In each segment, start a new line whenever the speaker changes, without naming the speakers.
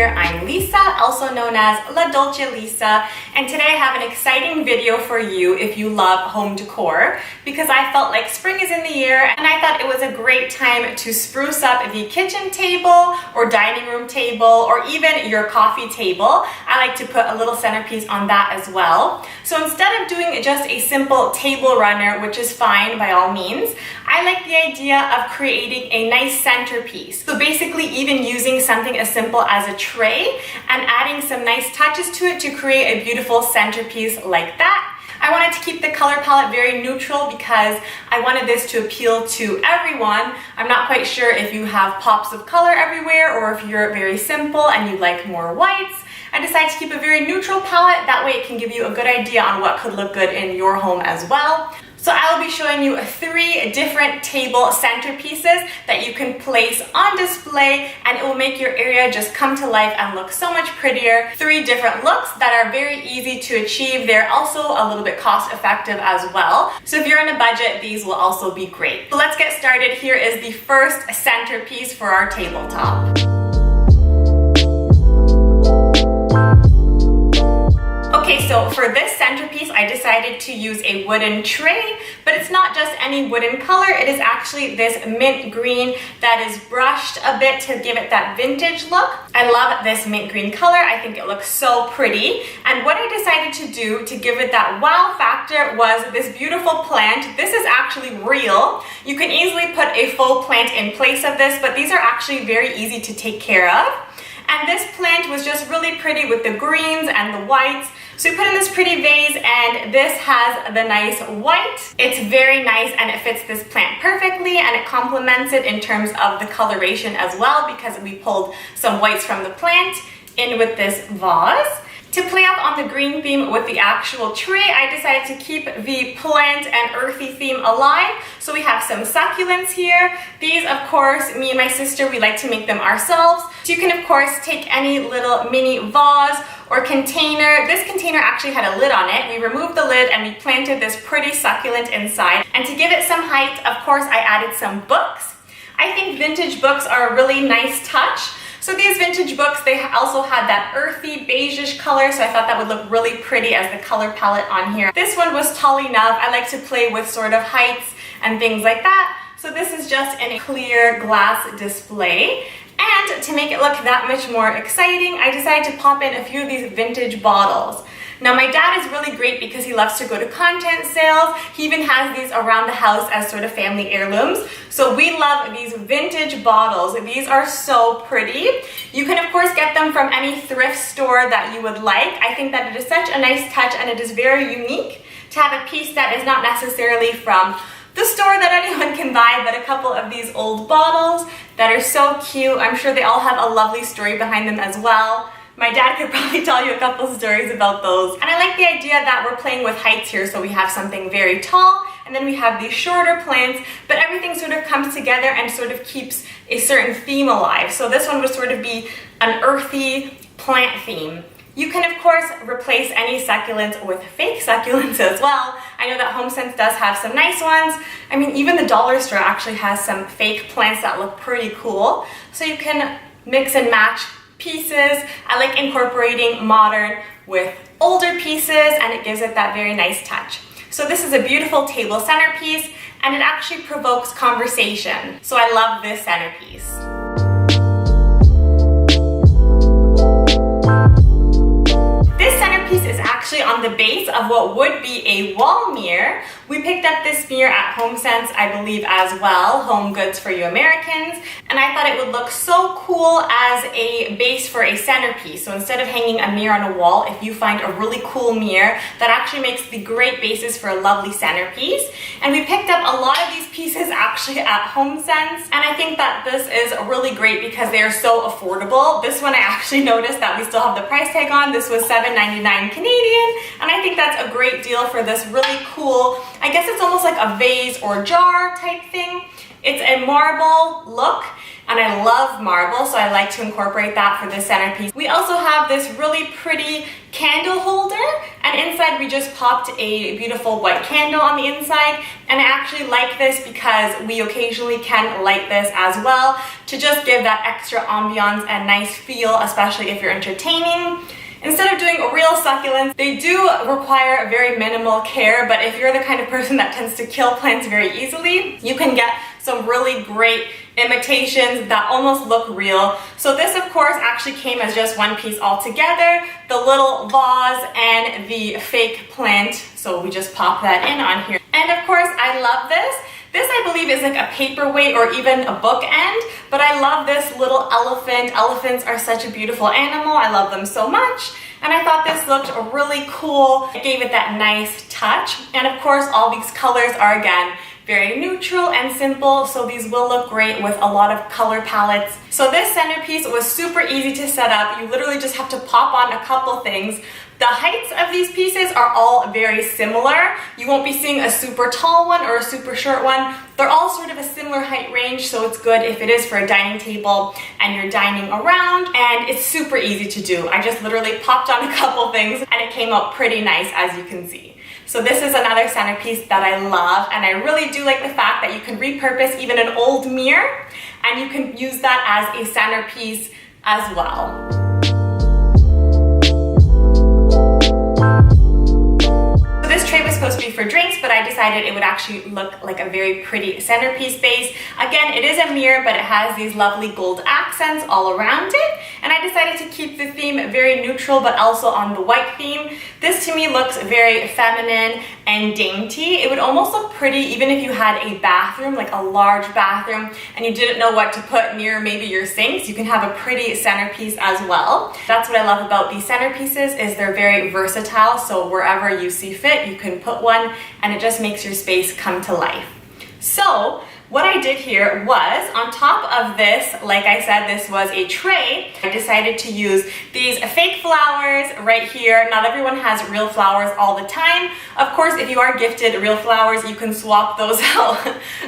here. I'm Lisa, also known as La Dolce Lisa, and today I have an exciting video for you if you love home decor, because I felt like spring is in the air and I thought it was a great time to spruce up the kitchen table or dining room table or even your coffee table. I like to put a little centerpiece on that as well. So instead of doing just a simple table runner, which is fine by all means, I like the idea of creating a nice centerpiece. So basically even using something as simple as a tray and adding some nice touches to it to create a beautiful centerpiece like that. I wanted to keep the color palette very neutral because I wanted this to appeal to everyone. I'm not quite sure if you have pops of color everywhere or if you're very simple and you like more whites. I decided to keep a very neutral palette, that way it can give you a good idea on what could look good in your home as well. So I will be showing you 3 different table centerpieces that you can place on display, and it will make your area just come to life and look so much prettier. 3 different looks that are very easy to achieve. They're also a little bit cost effective as well. So if you're on a budget, these will also be great. So let's get started. Here is the first centerpiece for our tabletop. Okay, so for this centerpiece, I decided to use a wooden tray, but it's not just any wooden color. It is actually this mint green that is brushed a bit to give it that vintage look. I love this mint green color. I think it looks so pretty. And what I decided to do to give it that wow factor was this beautiful plant. This is actually real. You can easily put a faux plant in place of this, but these are actually very easy to take care of. And this plant was just really pretty with the greens and the whites. So we put in this pretty vase, and this has the nice white. It's very nice and it fits this plant perfectly, and it complements it in terms of the coloration as well because we pulled some whites from the plant in with this vase. To play up on the green theme with the actual tray, I decided to keep the plant and earthy theme alive. So we have some succulents here. These, of course, me and my sister, we like to make them ourselves. So you can, of course, take any little mini vase or container. This container actually had a lid on it. We removed the lid and we planted this pretty succulent inside. And to give it some height, of course, I added some books. I think vintage books are a really nice touch. So these vintage books, they also had that earthy beigeish color, so I thought that would look really pretty as the color palette on here. This one was tall enough. I like to play with sort of heights and things like that. So this is just in a clear glass display. And to make it look that much more exciting, I decided to pop in a few of these vintage bottles. Now my dad is really great because he loves to go to content sales. He even has these around the house as sort of family heirlooms. So we love these vintage bottles. These are so pretty. You can of course get them from any thrift store that you would like. I think that it is such a nice touch and it is very unique to have a piece that is not necessarily from the store that anyone can buy, but a couple of these old bottles that are so cute. I'm sure they all have a lovely story behind them as well. My dad could probably tell you a couple stories about those. And I like the idea that we're playing with heights here, so we have something very tall, and then we have these shorter plants, but everything sort of comes together and sort of keeps a certain theme alive. So this one would sort of be an earthy plant theme. You can, of course, replace any succulents with fake succulents as well. I know that HomeSense does have some nice ones. I mean, even the dollar store actually has some fake plants that look pretty cool. So you can mix and match pieces. I like incorporating modern with older pieces, and it gives it that very nice touch. So this is a beautiful table centerpiece, and it actually provokes conversation. So I love this centerpiece. This centerpiece is actually on the base of what would be a wall mirror. We picked up this mirror at HomeSense, I believe, as well, Home Goods for You Americans, and I thought it would look so cool as a base for a centerpiece. So instead of hanging a mirror on a wall, if you find a really cool mirror, that actually makes the great basis for a lovely centerpiece. And we picked up a lot of these pieces actually at HomeSense, and I think that this is really great because they are so affordable. This one I actually noticed that we still have the price tag on. This was $7.99 Canadian, and I think that's a great deal for this really cool, I guess it's almost like a vase or jar type thing. It's a marble look, and I love marble, so I like to incorporate that for this centerpiece. We also have this really pretty candle holder, and And inside we just popped a beautiful white candle on the inside, and I actually like this because we occasionally can light this as well to just give that extra ambiance and nice feel, especially if you're entertaining. Instead of doing real succulents, they do require very minimal care, but if you're the kind of person that tends to kill plants very easily, you can get some really great imitations that almost look real. So this of course actually came as just one piece all together, the little vase and the fake plant. So we just pop that in on here. And of course I love this. This I believe is like a paperweight or even a bookend, but I love this little elephant. Elephants are such a beautiful animal. I love them so much. And I thought this looked really cool. It gave it that nice touch. And of course, all these colors are again very neutral and simple, so these will look great with a lot of color palettes. So this centerpiece was super easy to set up. You literally just have to pop on a couple things. The heights of these pieces are all very similar. You won't be seeing a super tall one or a super short one. They're all sort of a similar height range, so it's good if it is for a dining table and you're dining around, and it's super easy to do. I just literally popped on a couple things and it came out pretty nice, as you can see. So this is another centerpiece that I love, and I really do like the fact that you can repurpose even an old mirror and you can use that as a centerpiece as well. This tray was supposed to be for drinks, but I decided it would actually look like a very pretty centerpiece base. Again, it is a mirror, but it has these lovely gold accents all around it. And I decided to keep the theme very neutral, but also on the white theme. This to me looks very feminine and dainty. It would almost look pretty even if you had a bathroom, like a large bathroom, and you didn't know what to put near maybe your sinks. You can have a pretty centerpiece as well. That's what I love about these centerpieces, is they're very versatile. So wherever you see fit, you can put one, and it just makes your space come to life. So what I did here was, on top of this, like I said, this was a tray. I decided to use these fake flowers right here. Not everyone has real flowers all the time. Of course, if you are gifted real flowers, you can swap those out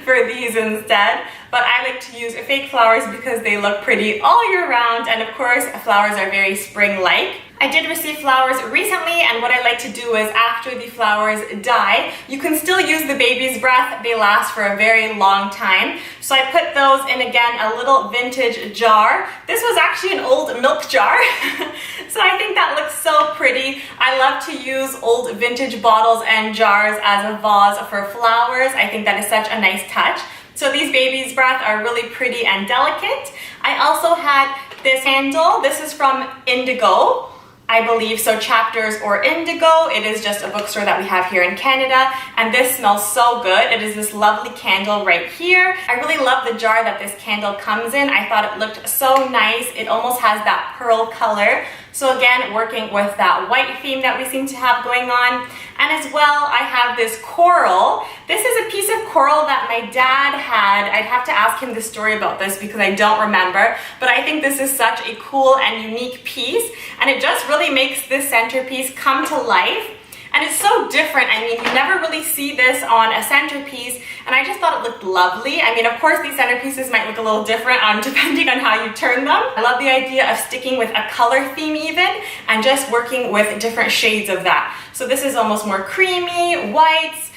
for these instead. But I like to use fake flowers because they look pretty all year round, and of course, flowers are very spring-like. I did receive flowers recently, and what I like to do is after the flowers die, you can still use the baby's breath. They last for a very long time. So I put those in, again, a little vintage jar. This was actually an old milk jar. So I think that looks so pretty. I love to use old vintage bottles and jars as a vase for flowers. I think that is such a nice touch. So these baby's breath are really pretty and delicate. I also had this candle. This is from Indigo, I believe, so Chapters or Indigo. It is just a bookstore that we have here in Canada, and this smells so good. It is this lovely candle right here. I really love the jar that this candle comes in. I thought it looked so nice. It almost has that pearl color. So again, working with that white theme that we seem to have going on. And as well, I have this coral. This is a piece of coral that my dad had. I'd have to ask him the story about this because I don't remember, but I think this is such a cool and unique piece, and it just really makes this centerpiece come to life. And it's so different. I mean, you never really see this on a centerpiece, and I just thought it looked lovely. I mean, of course, these centerpieces might look a little different depending on how you turn them. I love the idea of sticking with a color theme even, and just working with different shades of that. So this is almost more creamy, whites,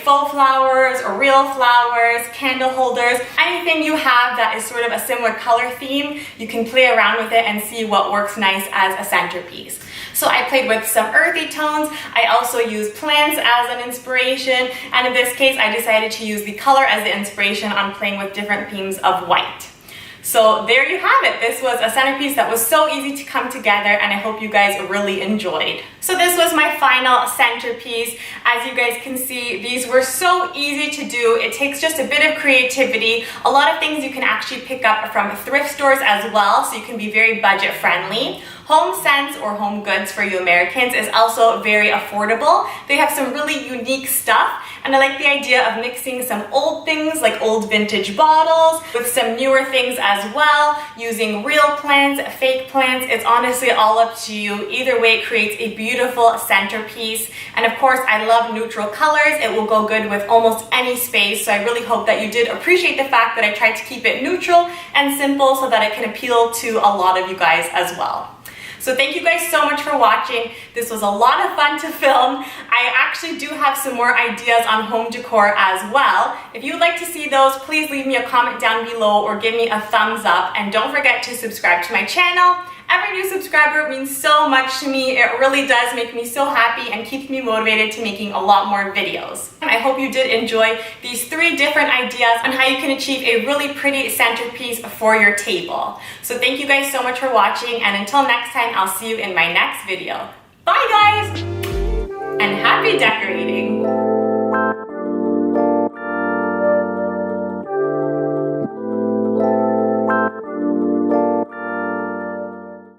faux flowers or real flowers, candle holders, anything you have that is sort of a similar color theme, you can play around with it and see what works nice as a centerpiece. So I played with some earthy tones. I also used plants as an inspiration, and in this case, I decided to use the color as the inspiration on playing with different themes of white. So there you have it. This was a centerpiece that was so easy to come together, and I hope you guys really enjoyed. So this was my final centerpiece. As you guys can see, these were so easy to do. It takes just a bit of creativity. A lot of things you can actually pick up from thrift stores as well, so you can be very budget friendly. HomeSense, or Home Goods for you Americans, is also very affordable. They have some really unique stuff, and I like the idea of mixing some old things like old vintage bottles with some newer things as well, using real plants, fake plants. It's honestly all up to you. Either way, it creates a beautiful centerpiece. And of course, I love neutral colors. It will go good with almost any space, so I really hope that you did appreciate the fact that I tried to keep it neutral and simple so that it can appeal to a lot of you guys as well. So thank you guys so much for watching. This was a lot of fun to film. I actually do have some more ideas on home decor as well. If you would like to see those, please leave me a comment down below or give me a thumbs up, and don't forget to subscribe to my channel. Every new subscriber means so much to me. It really does make me so happy and keeps me motivated to making a lot more videos. I hope you did enjoy these 3 different ideas on how you can achieve a really pretty centerpiece for your table. So thank you guys so much for watching, and until next time, I'll see you in my next video. Bye guys, and happy decorating.